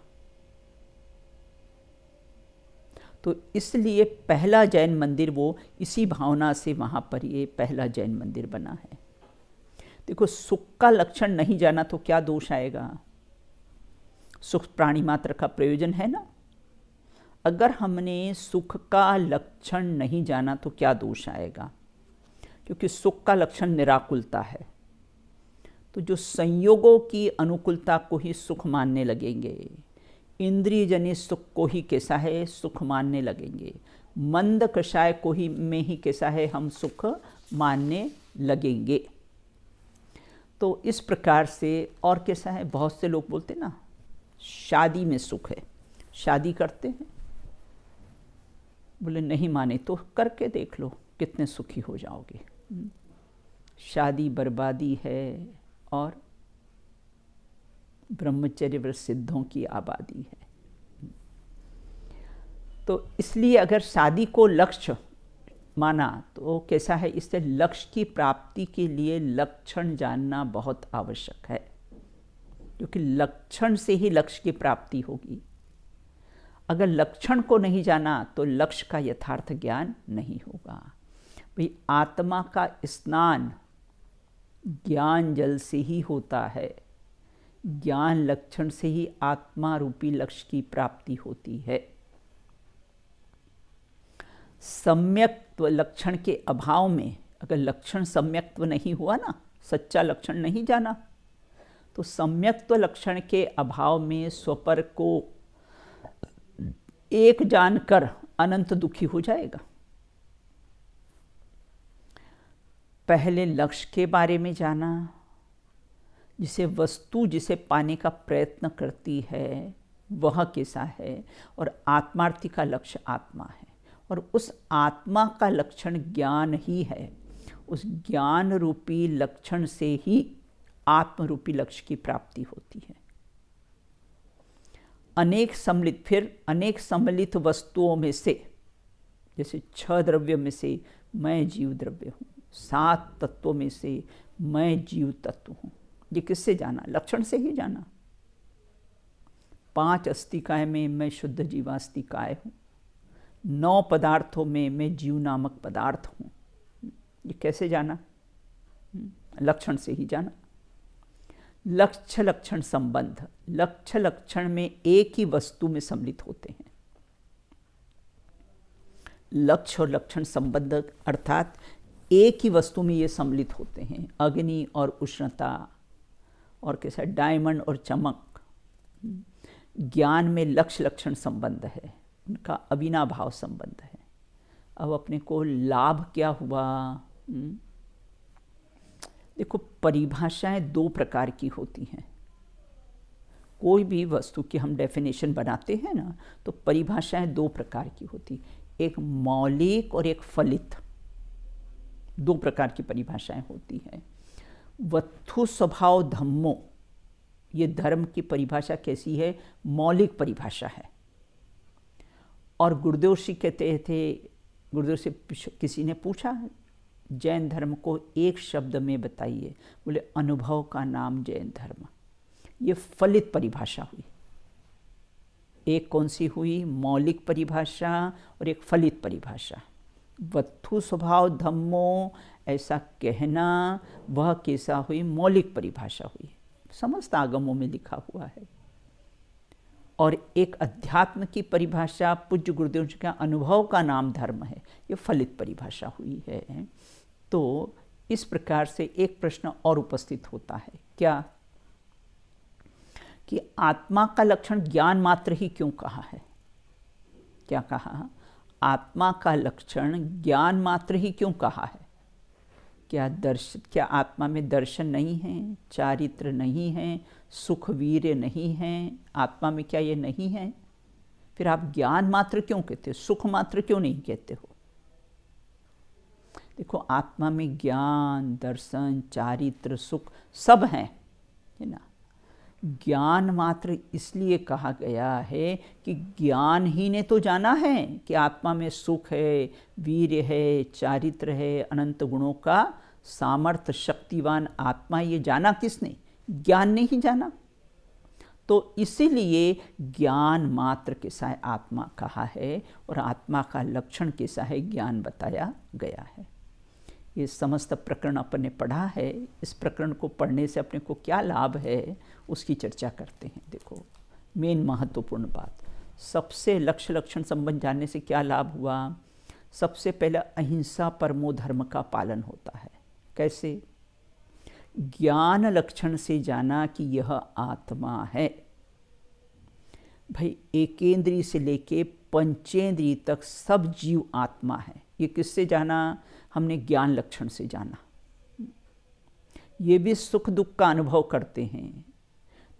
तो इसलिए पहला जैन मंदिर वो इसी भावना से वहाँ पर ये पहला जैन मंदिर बना है। देखो, सुख का लक्षण नहीं जाना तो क्या दोष आएगा? सुख प्राणी मात्र का प्रयोजन है ना। अगर हमने सुख का लक्षण नहीं जाना तो क्या दोष आएगा? क्योंकि सुख का लक्षण निराकुलता है। तो जो संयोगों की अनुकूलता को ही सुख मानने लगेंगे, इंद्रिय जनित सुख को ही कैसा है? सुख मानने लगेंगे। मंद कषाय को ही में ही कैसा है? हम सुख मानने लगेंगे। तो इस प्रकार से और कैसा है? बहुत से लोग बोलते ना, शादी में सुख है, शादी करते हैं, बोले नहीं माने तो करके देख लो कितने सुखी हो जाओगे। शादी बर्बादी है और ब्रह्मचर्य व्रत सिद्धों की आबादी है। तो इसलिए अगर शादी को लक्ष्य माना तो कैसा है? इससे लक्ष्य की प्राप्ति के लिए लक्षण जानना बहुत आवश्यक है। क्योंकि लक्षण से ही लक्ष्य की प्राप्ति होगी। अगर लक्षण को नहीं जाना तो लक्ष्य का यथार्थ ज्ञान नहीं होगा। भाई आत्मा का स्नान ज्ञान जल से ही होता है, ज्ञान लक्षण से ही आत्मा रूपी लक्ष्य की प्राप्ति होती है। सम्यक्त्व लक्षण के अभाव में, अगर लक्षण सम्यक्त्व नहीं हुआ ना, सच्चा लक्षण नहीं जाना, तो सम्यक्त्व लक्षण के अभाव में स्वपर को एक जानकर अनंत दुखी हो जाएगा। पहले लक्ष्य के बारे में जाना, जिसे वस्तु जिसे पाने का प्रयत्न करती है वह कैसा है, और आत्मार्थी का लक्ष्य आत्मा है, और उस आत्मा का लक्षण ज्ञान ही है। उस ज्ञान रूपी लक्षण से ही आत्म रूपी लक्ष्य की प्राप्ति होती है। अनेक सम्मिलित वस्तुओं में से, जैसे 6 द्रव्य में से मैं जीव द्रव्य हूँ, 7 तत्वों में से मैं जीव तत्व हूँ, ये किससे जाना? लक्षण से ही जाना। 5 अस्तिकाय में मैं शुद्ध जीवास्तिकाय हूँ, 9 पदार्थों में मैं जीव नामक पदार्थ हूँ, ये कैसे जाना? लक्षण से ही जाना। लक्ष्य लक्षण संबंध, लक्ष्य लक्षण में एक ही वस्तु में सम्मिलित होते हैं। लक्ष्य और लक्षण संबंध अर्थात एक ही वस्तु में ये सम्मिलित होते हैं। अग्नि और उष्णता, और कैसा डायमंड और चमक। ज्ञान में लक्ष्य लक्षण संबंध है, उनका अविनाभाव संबंध है। अब अपने को लाभ क्या हुआ? देखो, परिभाषाएं 2 प्रकार की होती हैं। कोई भी वस्तु की हम डेफिनेशन बनाते हैं ना, तो परिभाषाएं 2 प्रकार की होती, एक मौलिक और एक फलित। 2 प्रकार की परिभाषाएं होती हैं। वत्थु स्वभाव धम्मो, ये धर्म की परिभाषा कैसी है? मौलिक परिभाषा है। और गुरुदेव श्री कहते थे, गुरुदेव से किसी ने पूछा जैन धर्म को एक शब्द में बताइए, बोले अनुभव का नाम जैन धर्म। ये फलित परिभाषा हुई। एक कौन सी हुई? मौलिक परिभाषा, और एक फलित परिभाषा। वत्थु स्वभाव धम्मो ऐसा कहना, वह कैसा हुई? मौलिक परिभाषा हुई, समस्त आगमों में लिखा हुआ है। और एक अध्यात्म की परिभाषा पूज्य गुरुदेव जी का अनुभव का नाम धर्म है, ये फलित परिभाषा हुई है। तो इस प्रकार से एक प्रश्न और उपस्थित होता है, क्या कि आत्मा का लक्षण ज्ञान मात्र ही क्यों कहा है? क्या कहा? आत्मा का लक्षण ज्ञान मात्र ही क्यों कहा है? क्या आत्मा में दर्शन नहीं है, चारित्र नहीं है, सुख वीर्य नहीं है? आत्मा में क्या ये नहीं है? फिर आप ज्ञान मात्र क्यों कहते हो, सुख मात्र क्यों नहीं कहते हो? देखो, आत्मा में ज्ञान, दर्शन, चारित्र, सुख सब हैं, है ना। ज्ञान मात्र इसलिए कहा गया है कि ज्ञान ही ने तो जाना है कि आत्मा में सुख है, वीर्य है, चारित्र है, अनंत गुणों का सामर्थ्य शक्तिवान आत्मा। ये जाना किसने? ज्ञान ने ही जाना। तो इसीलिए ज्ञान मात्र कैसा है आत्मा कहा है, और आत्मा का लक्षण कैसा है ज्ञान बताया गया है। ये समस्त प्रकरण अपन ने पढ़ा है। इस प्रकरण को पढ़ने से अपने को क्या लाभ है उसकी चर्चा करते हैं। देखो, मेन महत्वपूर्ण बात, सबसे लक्ष्य लक्षण संबंध जानने से क्या लाभ हुआ? सबसे पहले अहिंसा परमो धर्म का पालन होता है। कैसे? ज्ञान लक्षण से जाना कि यह आत्मा है। भाई, एकेंद्रीय से लेके पंचेंद्रीय तक सब जीव आत्मा है। ये किससे जाना? हमने ज्ञान लक्षण से जाना। ये भी सुख दुख का अनुभव करते हैं,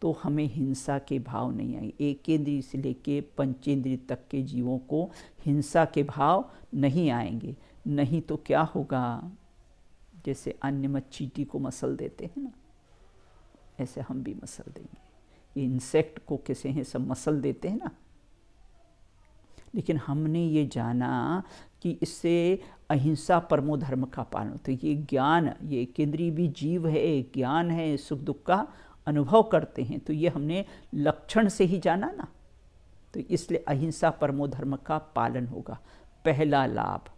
तो हमें हिंसा के भाव नहीं आए। एकेंद्रीय से लेके पंचेंद्रीय तक के जीवों को हिंसा के भाव नहीं आएंगे। नहीं तो क्या होगा? जैसे अन्य मत चींटी को मसल देते हैं ना, ऐसे हम भी मसल देंगे। ये इंसेक्ट को कैसे हैं, सब मसल देते हैं ना। लेकिन हमने ये जाना कि इससे अहिंसा परमो धर्म का पालन। तो ये ज्ञान, ये केंद्रीय भी जीव है, ज्ञान है, सुख दुख का अनुभव करते हैं तो ये हमने लक्षण से ही जाना ना। तो इसलिए अहिंसा परमो धर्म का पालन होगा, पहला लाभ।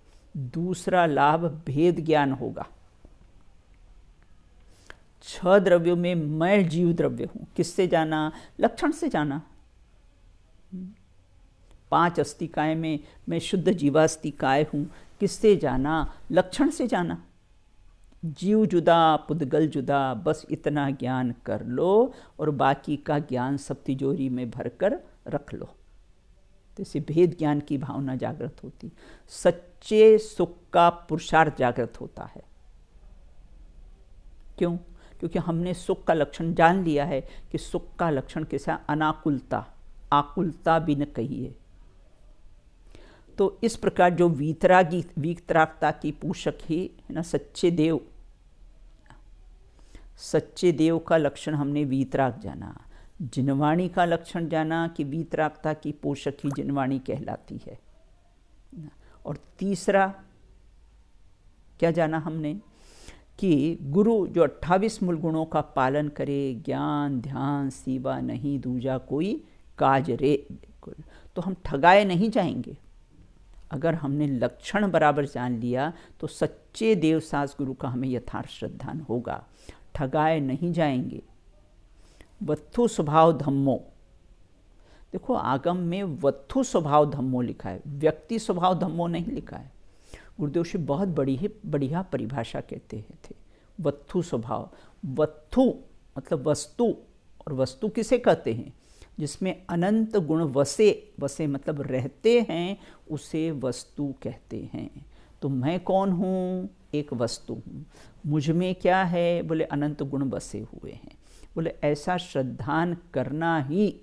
दूसरा लाभ भेद ज्ञान होगा। 6 द्रव्यों में मैं जीव द्रव्य हूँ, किससे जाना? लक्षण से जाना। 5 अस्तिकाएँ में मैं शुद्ध जीवास्तिकाय हूँ, किससे जाना? लक्षण से जाना। जीव जुदा पुद्गल जुदा, बस इतना ज्ञान कर लो और बाकी का ज्ञान सब तिजोरी में भरकर रख लो। तो इससे भेद ज्ञान की भावना जागृत होती, सच्चे सुख का पुरुषार्थ जागृत होता है। क्यों? क्योंकि हमने सुख का लक्षण जान लिया है कि सुख का लक्षण कैसा? अनाकुलता, आकुलता भी न कहिए। तो इस प्रकार जो वीतरागता की पोषक ही है ना, सच्चे देव का लक्षण हमने वीतराग जाना। जिनवाणी का लक्षण जाना कि वीतरागता की पोषक ही जिनवाणी कहलाती है। और तीसरा क्या जाना हमने? कि गुरु जो 28 मूल गुणों का पालन करे, ज्ञान ध्यान सेवा नहीं दूजा कोई काज रे। बिल्कुल, तो हम ठगाए नहीं जाएंगे। अगर हमने लक्षण बराबर जान लिया तो सच्चे देवसास गुरु का हमें यथार्थ श्रद्धान होगा, ठगाए नहीं जाएंगे। वत्थु स्वभाव धम्मो, देखो आगम में वत्थु स्वभाव धम्मो लिखा है, व्यक्ति स्वभाव धम्मो नहीं लिखा है। गुरुदेव श्री बहुत बढ़िया परिभाषा कहते थे। वत्थु स्वभाव, वत्थु मतलब वस्तु, और वस्तु किसे कहते हैं? जिसमें अनंत गुण वसे मतलब रहते हैं, उसे वस्तु कहते हैं। तो मैं कौन हूँ? एक वस्तु हूँ। मुझ में क्या है? बोले अनंत गुण बसे हुए हैं। बोले ऐसा श्रद्धान करना ही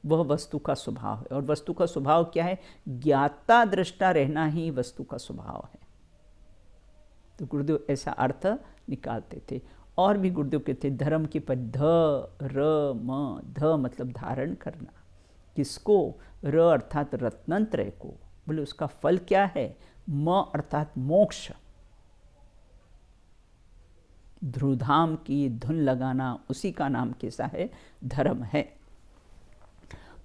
वह वस्तु का स्वभाव है। और वस्तु का स्वभाव क्या है? ज्ञाता दृष्टा रहना ही वस्तु का स्वभाव है। तो गुरुदेव ऐसा अर्थ निकालते थे। और भी गुरुदेव कहते धर्म के पद ध र म, ध मतलब धारण करना। किसको? र अर्थात रत्नत्रय को। बोले उसका फल क्या है? म अर्थात मोक्ष। ध्रुधाम की धुन लगाना, उसी का नाम कैसा है? धर्म है।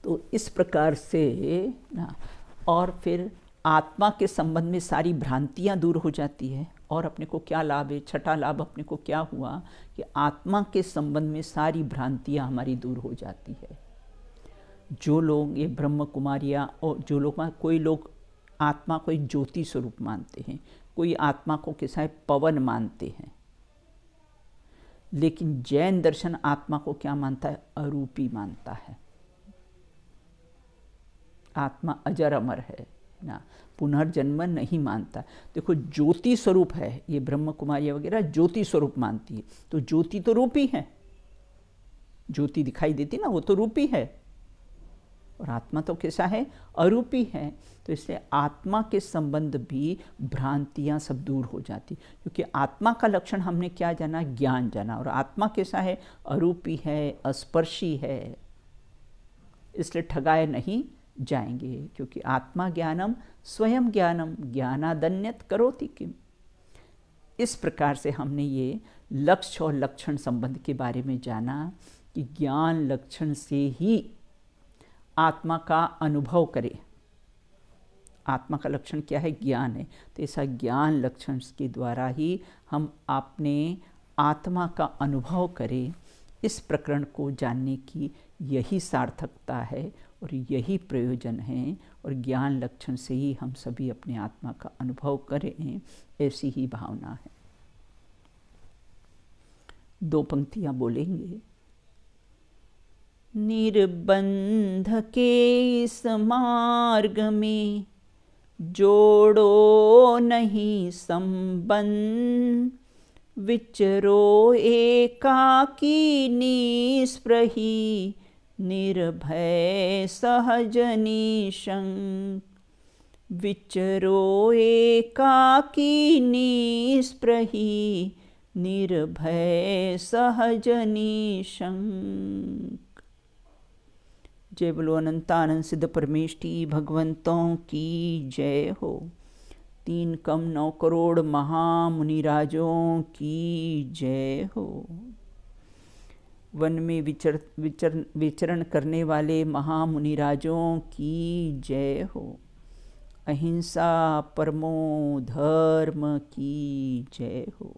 तो इस प्रकार से ना, और फिर आत्मा के संबंध में सारी भ्रांतियां दूर हो जाती है। और अपने को क्या लाभ है? छठा लाभ अपने को क्या हुआ कि आत्मा के संबंध में सारी भ्रांतियां हमारी दूर हो जाती है। जो लोग ये ब्रह्म कुमारियाँ और जो लोग, कोई लोग आत्मा को एक ज्योति स्वरूप मानते हैं, कोई आत्मा को कैसा है? पवन मानते हैं। लेकिन जैन दर्शन आत्मा को क्या मानता है? अरूपी मानता है। आत्मा अजर अमर है ना, पुनर्जन्म नहीं मानता। देखो ज्योति स्वरूप है, ये ब्रह्म कुमारियाँ वगैरह ज्योति स्वरूप मानती है। तो ज्योति तो रूपी है, ज्योति दिखाई देती ना, वो तो रूपी है। और आत्मा तो कैसा है? अरूपी है। तो इसलिए आत्मा के संबंध भी भ्रांतियां सब दूर हो जाती, क्योंकि आत्मा का लक्षण हमने क्या जाना? ज्ञान जाना। और आत्मा कैसा है? अरूपी है, अस्पर्शी है। इसलिए ठगाए नहीं जाएंगे, क्योंकि आत्मा ज्ञानम स्वयं ज्ञानम ज्ञानादन्यत करोति किम। इस प्रकार से हमने ये लक्ष्य और लक्षण संबंध के बारे में जाना कि ज्ञान लक्षण से ही आत्मा का अनुभव करें। आत्मा का लक्षण क्या है? ज्ञान है। तो ऐसा ज्ञान लक्षण के द्वारा ही हम अपने आत्मा का अनुभव करें। इस प्रकरण को जानने की यही सार्थकता है और यही प्रयोजन है। और ज्ञान लक्षण से ही हम सभी अपने आत्मा का अनुभव करें, ऐसी ही भावना है। 2 पंक्तियां बोलेंगे। निर्बंध के इस मार्ग में जोड़ो नहीं संबंध, विचरो एकाकी निस्पृही निर्भय सहज निशंक। विचरो एकाकी निस्पृही निर्भय सहज निशंक। जय बोलो अनंतानंद सिद्ध परमेष्टि भगवंतों की जय हो। 3 कम 9 करोड़ महामुनिराजों की जय हो। वन में विचरण करने वाले महामुनिराजों की जय हो। अहिंसा परमो धर्म की जय हो।